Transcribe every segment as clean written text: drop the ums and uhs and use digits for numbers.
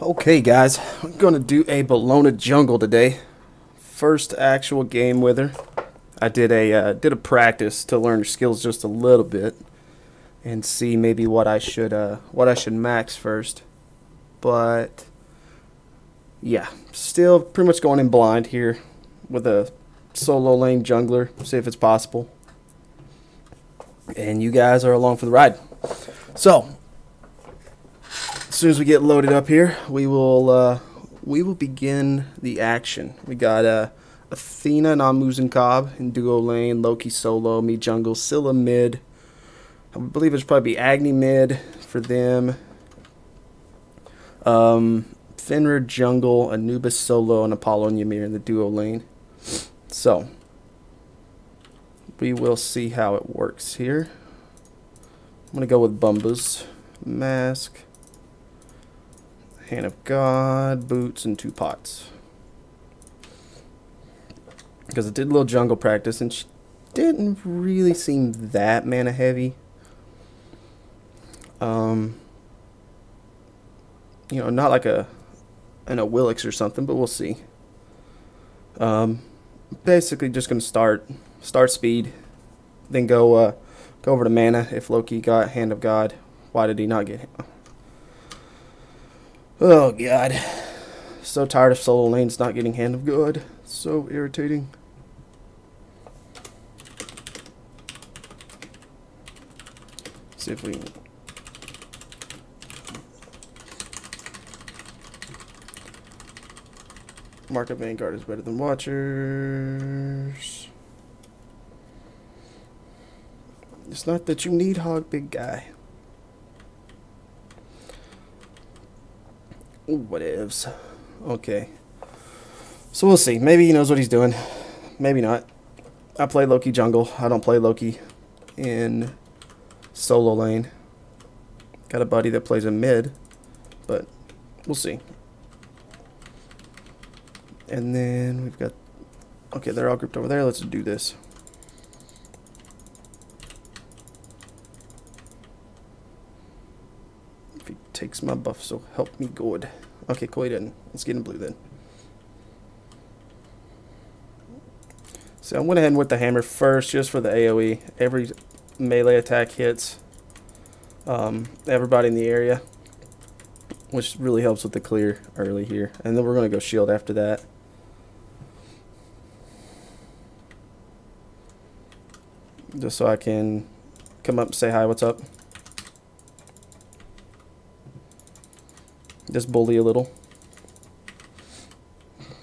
Okay, guys, I'm gonna do a Bellona jungle today. First actual game with her. I did a practice to learn her skills just a little bit and see maybe what I should max first. But yeah, still pretty much going in blind here with a solo lane jungler. See if it's possible. And you guys are along for the ride. So as soon as we get loaded up here, we will begin the action. We got Athena and Amu's and Cobb in duo lane, Loki solo, me jungle, Scylla mid. I believe it's probably Agni mid for them. Fenrir jungle, Anubis solo, and Apollo and Ymir in the duo lane. So we will see how it works here. I'm gonna go with Bumbas, Mask, Hand of God, Boots, and 2 pots. Because I did a little jungle practice, and she didn't really seem that mana heavy. Not like an Willix or something, but we'll see. Basically, just gonna start speed, then go over to mana. If Loki got Hand of God, why did he not get him? Oh god, so tired of solo lanes not getting Hand of God. So irritating. See if we can. Market Vanguard is better than Watchers. It's not that you need Hog, big guy. Whatevs. Okay. So we'll see. Maybe he knows what he's doing. Maybe not. I play Loki jungle. I don't play Loki in solo lane. Got a buddy that plays in mid, but we'll see. And then we've got... Okay, they're all grouped over there. Let's do this. If he takes my buff, so help me God. Okay, cool, he didn't. Let's get in blue then. So I went ahead and with the hammer first, just for the AoE. Every melee attack hits everybody in the area, which really helps with the clear early here. And then we're going to go shield after that. Just so I can come up and say hi, what's up? Just bully a little.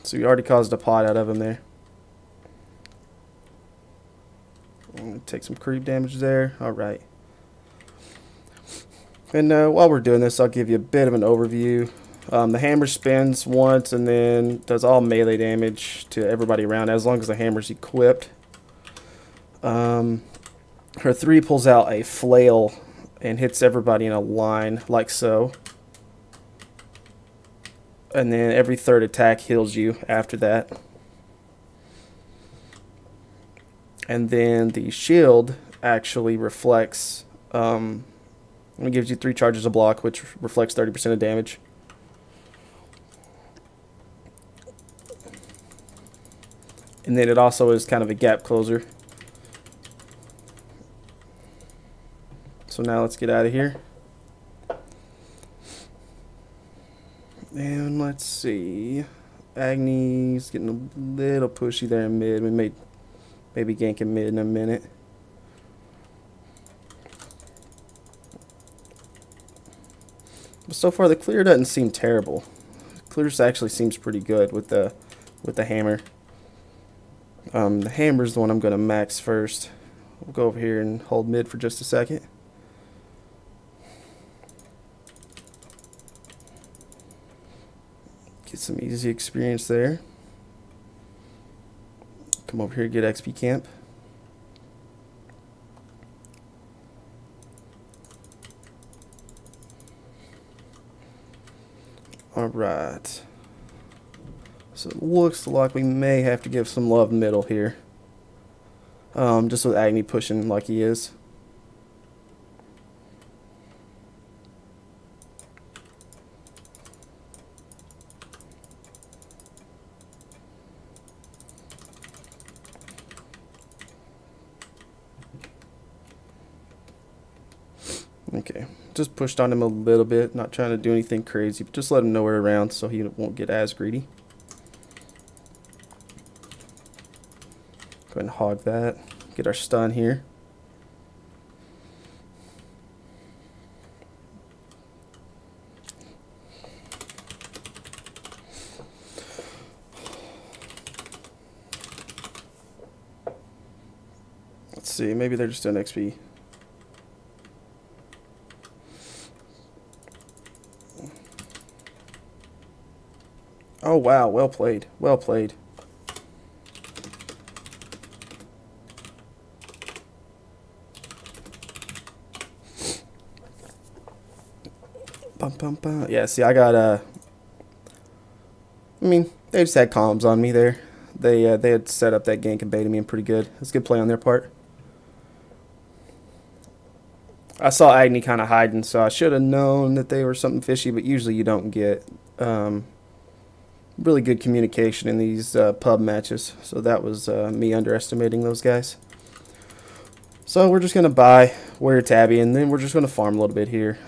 So we already caused a pot out of him there. I'm going to take some creep damage there. Alright. And while we're doing this, I'll give you a bit of an overview. The hammer spins once and then does all melee damage to everybody around as long as the hammer's equipped. Her 3 pulls out a flail and hits everybody in a line like so. And then every 3rd attack heals you after that. And then the shield actually reflects, it gives you 3 charges of block, which reflects 30% of damage. And then it also is kind of a gap closer. So now let's get out of here. And let's see. Agni's getting a little pushy there in mid. We may maybe gank him mid in a minute. But so far the clear doesn't seem terrible. Clear actually seems pretty good with the hammer. The hammer's the one I'm going to max first. We'll go over here and hold mid for just a second. Get some easy experience there. Come over here, get XP camp. Alright. So it looks like we may have to give some love middle here. Just with Agni pushing like he is. Okay, just pushed on him a little bit, not trying to do anything crazy, but just let him know we're around so he won't get as greedy. Go ahead and hog that. Get our stun here. Let's see, maybe they're just doing XP. Oh wow, well played. Well played. Bum, bum, bum. Yeah, see, I got I mean, they just had comms on me there. They had set up that gank and baited me in pretty good. That's a good play on their part. I saw Agni kind of hiding, so I should have known that they were something fishy, but usually you don't get really good communication in these pub matches. So that was me underestimating those guys. So we're just going to buy Warrior Tabby, and then we're just going to farm a little bit here.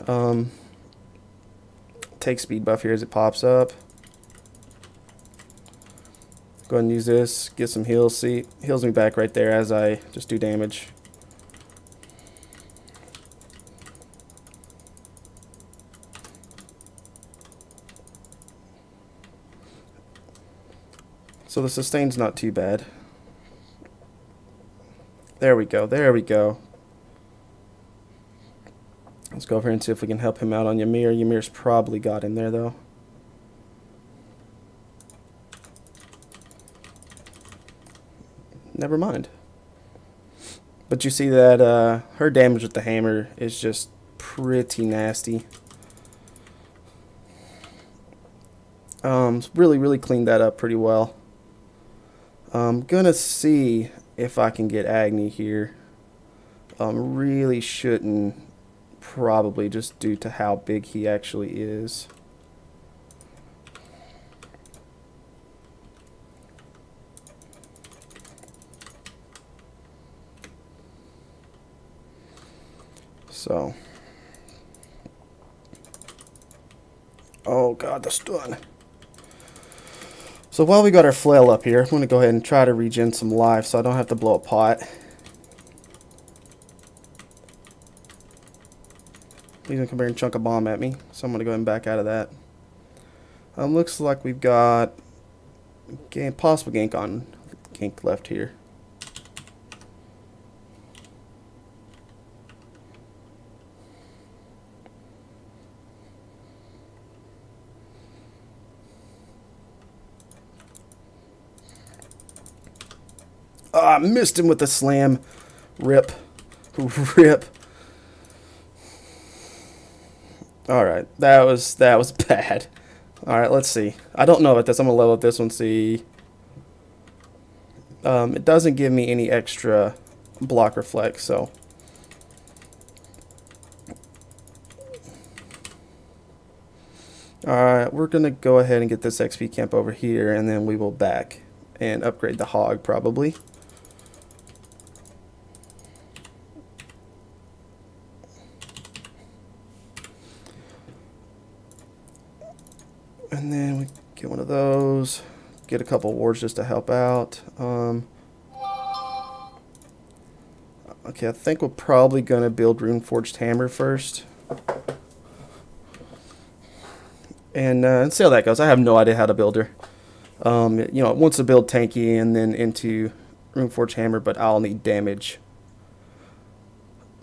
Take speed buff here as it pops up. Go ahead and use this, get some heals. See, heals me back right there as I just do damage. So the sustain's not too bad. There we go, there we go. Let's go over here and see if we can help him out on Ymir. Ymir's probably got him there though. Never mind. But you see that her damage with the hammer is just pretty nasty. Really cleaned that up pretty well. I'm gonna see if I can get Agni here. Really shouldn't, probably, just due to how big he actually is. So, oh god, the stun. So while we got our flail up here, I'm going to go ahead and try to regen some life so I don't have to blow a pot. He's going to come here and chunk a bomb at me, so I'm going to go ahead and back out of that. Looks like we've got possible gank left here. Oh, I missed him with the slam. Rip. Rip. Alright, that was bad. Alright, let's see. I don't know about this. I'm going to level up this one, see. It doesn't give me any extra block reflect, so. Alright, we're going to go ahead and get this XP camp over here, and then we will back and upgrade the hog, probably. And then we get one of those, get a couple wards just to help out. Okay, I think we're probably going to build Runeforged Hammer first. And see how that goes. I have no idea how to build her. You know, it wants to build tanky and then into Runeforged Hammer, but I'll need damage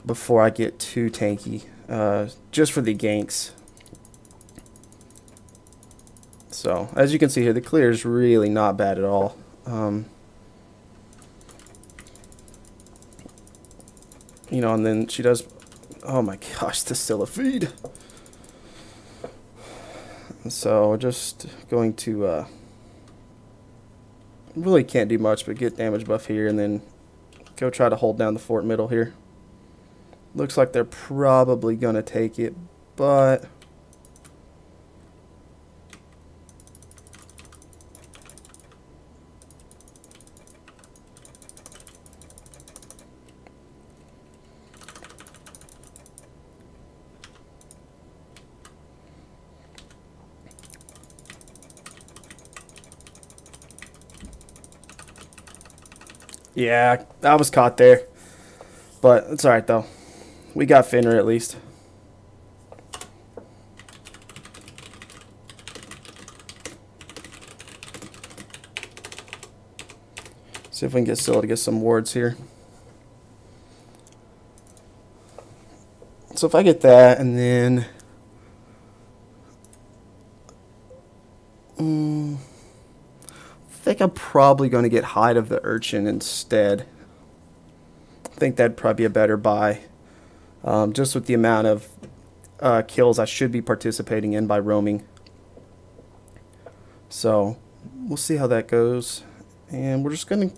before I get too tanky, just for the ganks. So, as you can see here, the clear is really not bad at all. You know, and then she does... Oh my gosh, the Scylla feed! So, we're just going to... really can't do much but get damage buff here and then go try to hold down the fort middle here. Looks like they're probably going to take it, but... Yeah, I was caught there. But it's alright, though. We got Finner, at least. See if we can get Scylla to get some wards here. So if I get that, and then... I think I'm probably going to get Hide of the Urchin instead. I think that'd probably be a better buy. Just with the amount of kills I should be participating in by roaming. So, we'll see how that goes. And we're just going to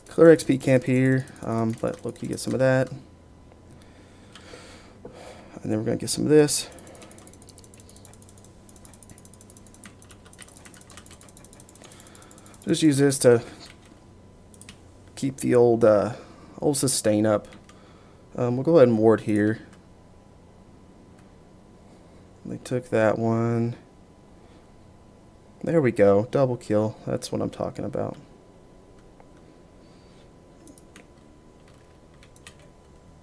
clear XP camp here. Let Loki get some of that. And then we're going to get some of this. Just use this to keep the old sustain up. We'll go ahead and ward here. They took that one. There we go. Double kill. That's what I'm talking about.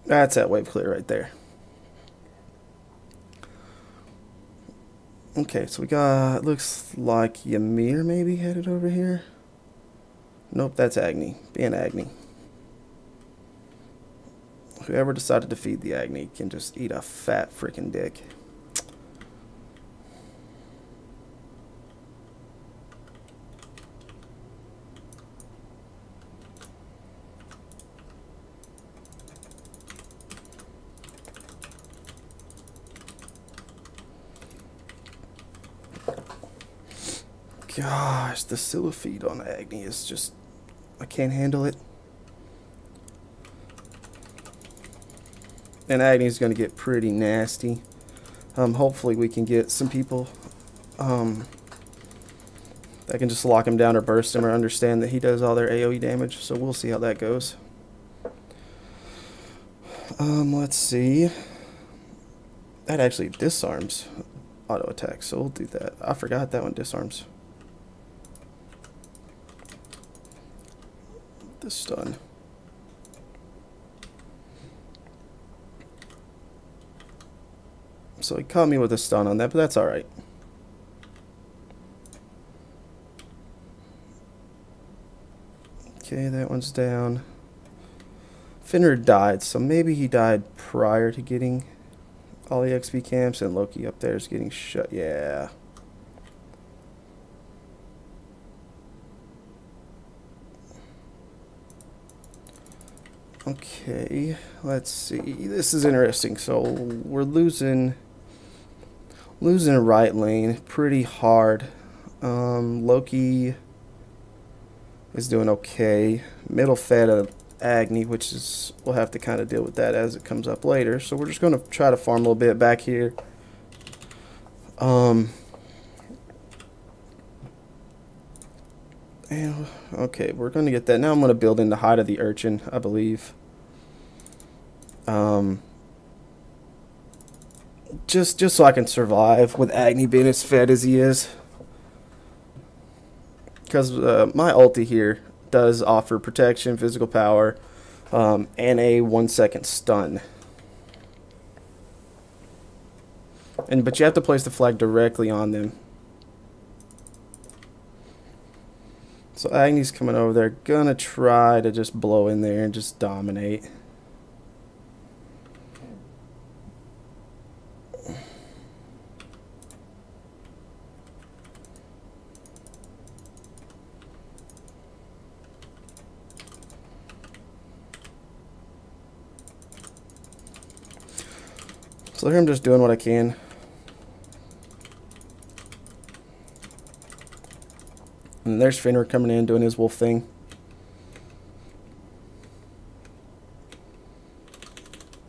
That's that wave clear right there. Okay, so we got, looks like Ymir maybe headed over here. Nope, that's Agni. Being Agni. Whoever decided to feed the Agni can just eat a fat freaking dick. Gosh, the Scylla feed on Agni is just... I can't handle it. And Agni's going to get pretty nasty. Hopefully we can get some people that can just lock him down or burst him or understand that he does all their AoE damage. So we'll see how that goes. Let's see. That actually disarms auto attack, so we'll do that. I forgot that one disarms. The stun. So he caught me with a stun on that, but that's alright. Okay, that one's down. Finner died, so maybe he died prior to getting all the XP camps, and Loki up there is getting shut. Yeah. Okay, let's see. This is interesting. So we're losing right lane pretty hard. Loki is doing okay. Middle fed of Agni, which is, we'll have to kind of deal with that as it comes up later. So we're just going to try to farm a little bit back here. And, okay, we're going to get that. Now I'm going to build in the Hide of the Urchin, I believe. Just so I can survive with Agni being as fed as he is. Because my ulti here does offer protection, physical power, and a 1-second stun. But you have to place the flag directly on them. So Agni's coming over there, gonna try to just blow in there and just dominate. So here I'm just doing what I can. And there's Finner coming in doing his wolf thing.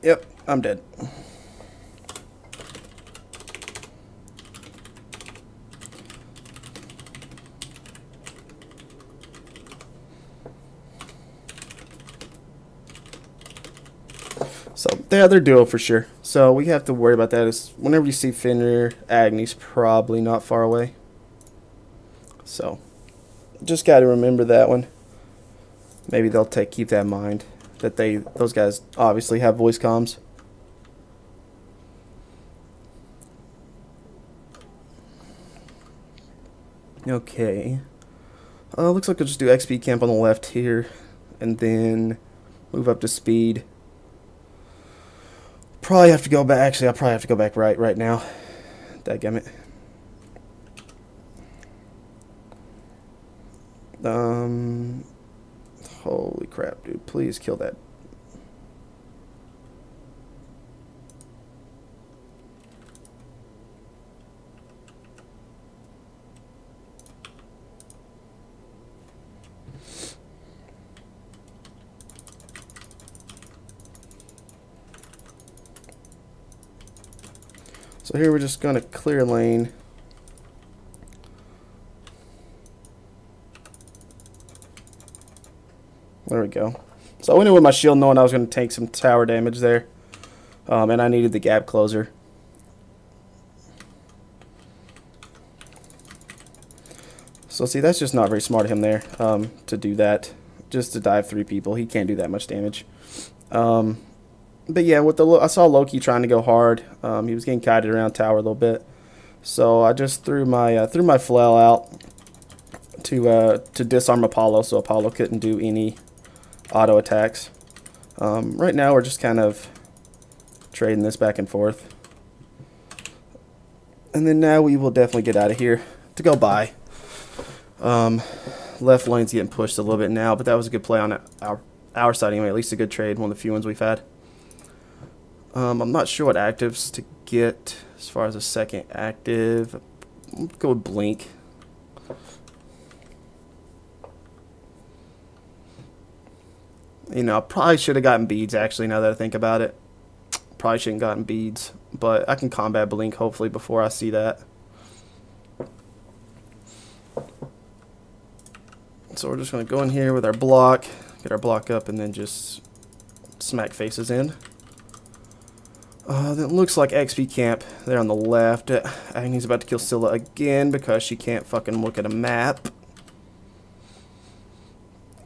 Yep, I'm dead. So the other duo for sure. So we have to worry about that is whenever you see Finner, Agni's probably not far away. So just got to remember that one. Maybe they'll keep that in mind, that those guys obviously have voice comms. Okay. Looks like I'll just do XP camp on the left here, and then move up to speed. Probably have to go back. Actually, I'll probably have to go back right now. Dadgummit. Holy crap, dude. Please kill that. So here we're just going to clear lane. There we go. So I went in with my shield knowing I was going to take some tower damage there. And I needed the gap closer. So see, that's just not very smart of him there to do that. Just to dive 3 people. He can't do that much damage. But yeah, with I saw Loki trying to go hard. He was getting kited around tower a little bit. So I just threw my flail out to disarm Apollo, so Apollo couldn't do any auto attacks. Right now we're just kind of trading this back and forth. And then now we will definitely get out of here to go by. Left lane's getting pushed a little bit now, but that was a good play on our side anyway. At least a good trade, one of the few ones we've had. I'm not sure what actives to get as far as a second active. I'll go with Blink. You know, I probably should have gotten beads actually, now that I think about it. Probably shouldn't have gotten beads, but I can combat Blink hopefully before I see that. So we're just going to go in here with our block, get our block up, and then just smack faces in. That looks like XP camp there on the left. I think he's about to kill Scylla again because she can't fucking look at a map.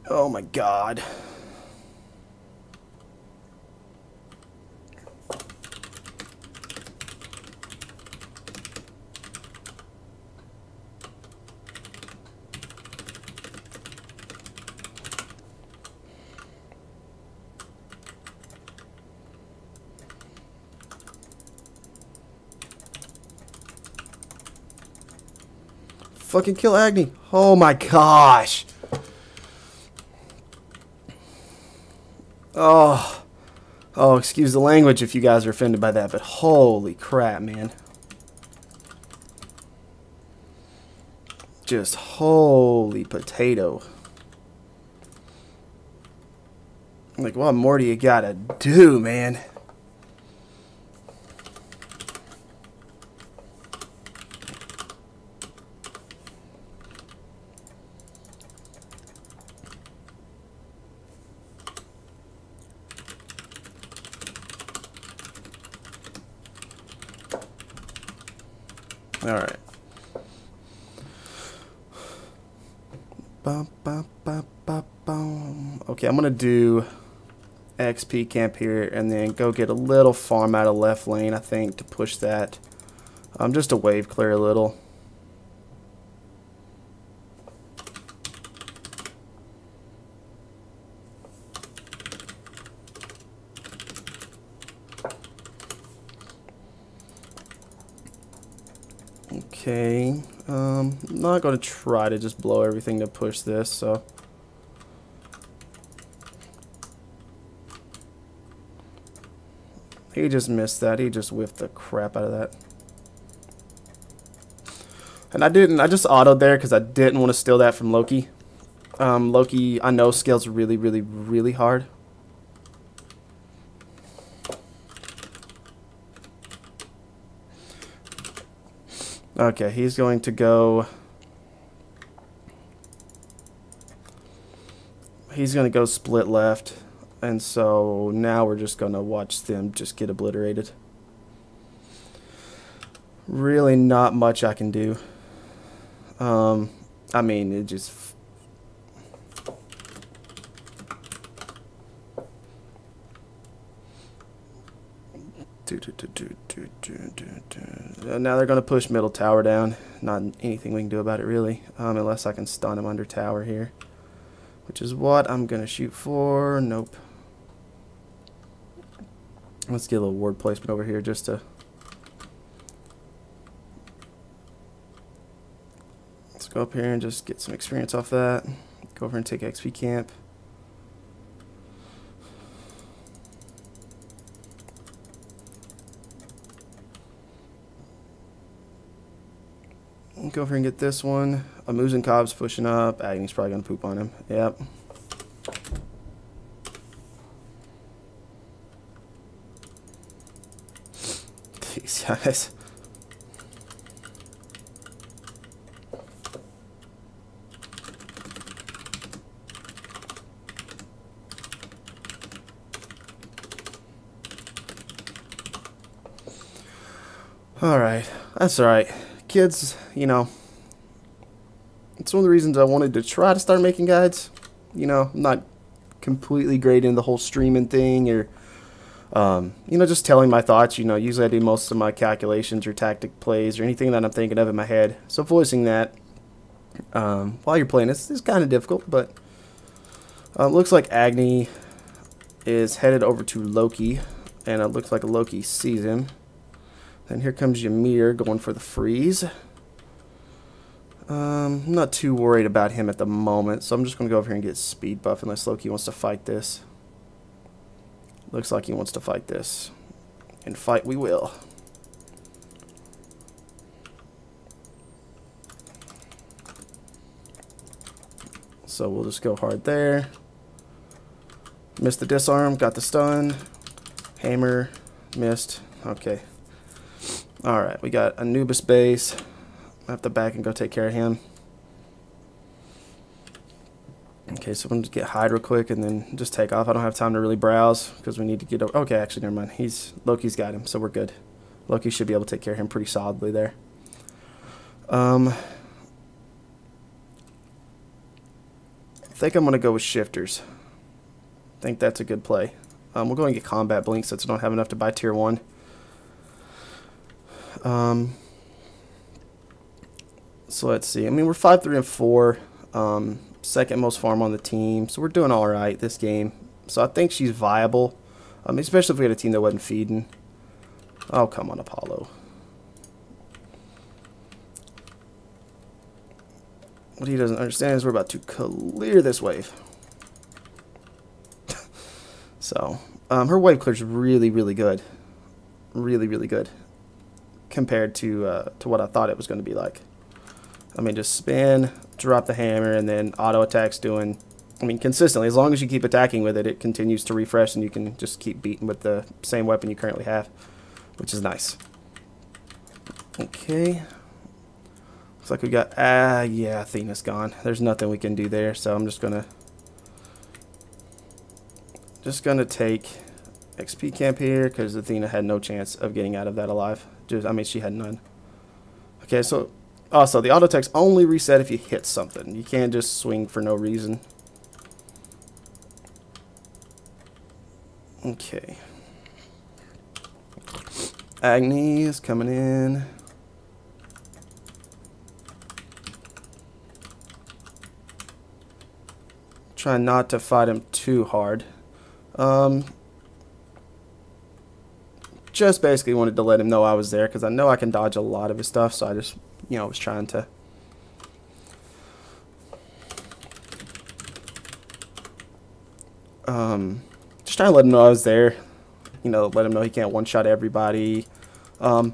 Oh my god. Fucking kill Agni. Oh my gosh. Oh, excuse the language if you guys are offended by that, but holy crap, man. Just holy potato. Like, what more do you gotta do, man? Alright. Okay, I'm going to do XP camp here and then go get a little farm out of left lane, I think, to push that. Just a wave clear a little. Okay, I'm not going to try to just blow everything to push this, so. He just missed that. He just whiffed the crap out of that. And I just autoed there because I didn't want to steal that from Loki. Loki, I know, scales really, really, really hard. Okay, he's going to go... He's going to go split left. And so now we're just going to watch them just get obliterated. Really not much I can do. I mean, it just... Now they're going to push middle tower down. Not anything we can do about it, really. Unless I can stun him under tower here. Which is what I'm going to shoot for. Nope. Let's get a little ward placement over here just to... Let's go up here and just get some experience off that. Go over and take XP camp. Go over and get this one. Amuse and Cobb's pushing up. Agni's probably going to poop on him. Yep. These guys. Alright. That's alright. Kids, you know, it's one of the reasons I wanted to try to start making guides. You know, I'm not completely great in the whole streaming thing or, you know, just telling my thoughts. You know, usually I do most of my calculations or tactic plays or anything that I'm thinking of in my head. So voicing that while you're playing is kind of difficult, but looks like Agni is headed over to Loki, and it looks like Loki sees him. Then here comes Ymir going for the freeze. I'm not too worried about him at the moment, so I'm just going to go over here and get speed buff unless Loki wants to fight this. Looks like he wants to fight this. And fight we will. So we'll just go hard there. Missed the disarm, got the stun. Hammer, missed. Okay. Alright, we got Anubis base. I have to back and go take care of him. Okay, so I'm going to get Hydra quick and then just take off. I don't have time to really browse because we need to get over. Okay, actually, never mind. Loki's got him, so we're good. Loki should be able to take care of him pretty solidly there. I think I'm going to go with shifters. I think that's a good play. We'll go and get combat blink since I don't have enough to buy tier 1. So let's see. I mean, we're 5-3 and 4. Second most farm on the team, so we're doing all right this game. So I think she's viable, especially if we had a team that wasn't feeding. Oh, come on, Apollo. What he doesn't understand is we're about to clear this wave. So her wave clear is really, really good. Really, really good compared to what I thought it was going to be like. I mean, just spin, drop the hammer, and then auto attack's doing, I mean, consistently. As long as you keep attacking with it, it continues to refresh, and you can just keep beating with the same weapon you currently have, which is nice. Okay. Looks like we got, yeah, Athena's gone. There's nothing we can do there, so I'm just gonna take XP camp here, because Athena had no chance of getting out of that alive. I mean, she had none. Okay, so also the auto attacks only reset if you hit something. You can't just swing for no reason. Okay. Agni is coming in. Try not to fight him too hard. Just basically wanted to let him know I was there because I know I can dodge a lot of his stuff, so I just, you know, was trying to just trying to let him know I was there, you know, let him know he can't one-shot everybody, and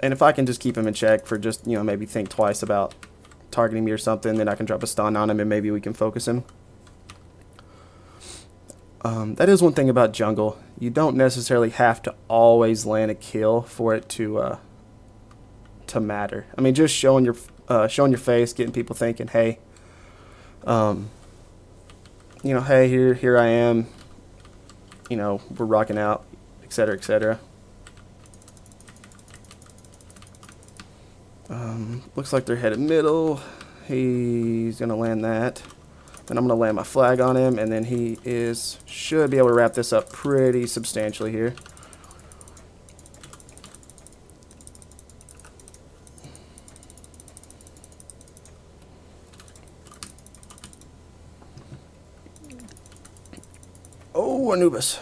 if I can just keep him in check for just, you know, maybe think twice about targeting me or something, then I can drop a stun on him and maybe we can focus him. That is one thing about jungle. You don't necessarily have to always land a kill for it to matter. I mean, just showing your face, getting people thinking, hey, you know, hey, here I am. You know, we're rocking out, etc., etc. Looks like they're headed middle. He's gonna land that. Then I'm going to land my flag on him, and then he should be able to wrap this up pretty substantially here. Ooh, Anubis.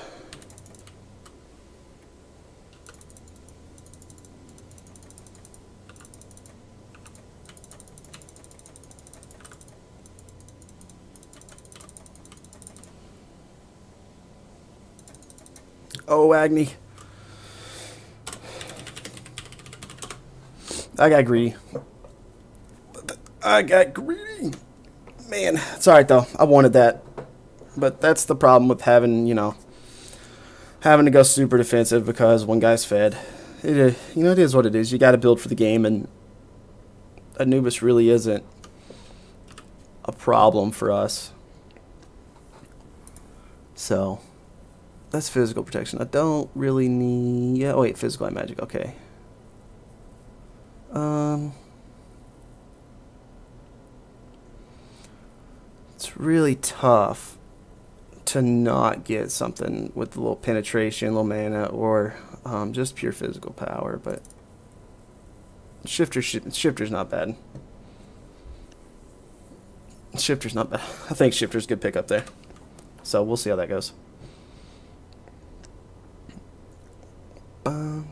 Oh, Agni. I got greedy. I got greedy. Man, it's alright though. I wanted that. But that's the problem with having, you know, having to go super defensive because one guy's fed. It is what it is. You got to build for the game, and Anubis really isn't a problem for us. So, that's physical protection. I don't really need... Yeah, oh wait, physical and magic. Okay. It's really tough to not get something with a little penetration, a little mana, or just pure physical power. But Shifter's not bad. Shifter's not bad. I think Shifter's a good pick up there. So we'll see how that goes. I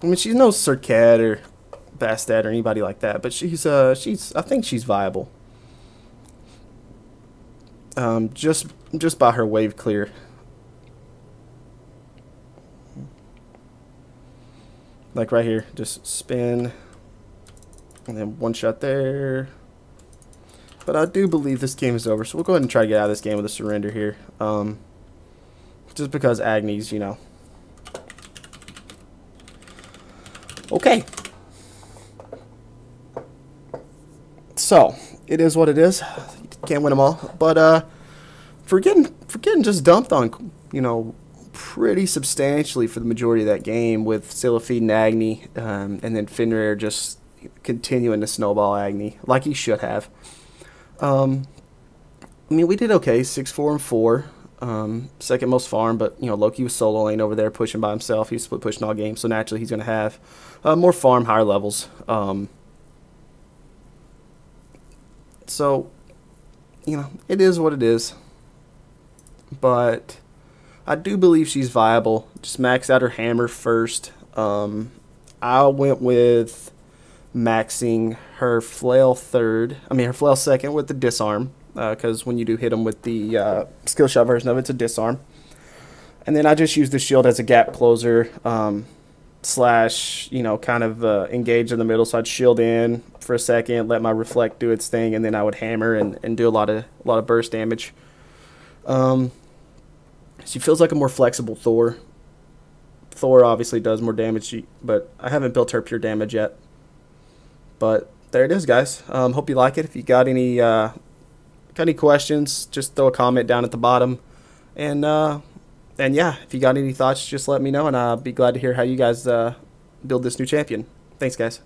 mean, she's no Circat or Bastet or anybody like that, but I think she's viable. Just by her wave clear. Like right here, just spin, and then one shot there. But I do believe this game is over, so we'll go ahead and try to get out of this game with a surrender here. Just because Agni's, you know. Okay. So, it is what it is. Can't win them all. But for getting just dumped on, you know, pretty substantially for the majority of that game with Siliphied and Agni, and then Fenrir just continuing to snowball Agni like he should have. I mean, we did okay, 6-4-4, second most farm, but you know, Loki was solo lane over there pushing by himself. He was split pushing all game, so naturally he's going to have more farm, higher levels. So, you know, it is what it is. But I do believe she's viable. Just max out her hammer first. I went with maxing her flail her flail second with the disarm. Because when you do hit them with the skill shot version of it, it's a disarm. And then I just used the shield as a gap closer. Slash, you know, kind of engage in the middle. So I'd shield in for a second, let my reflect do its thing, and then I would hammer and do a lot of burst damage. She feels like a more flexible Thor. Thor obviously does more damage, but I haven't built her pure damage yet. But there it is, guys. Hope you like it. If you got any questions, just throw a comment down at the bottom. And yeah, if you got any thoughts, just let me know, and I'll be glad to hear how you guys build this new champion. Thanks, guys.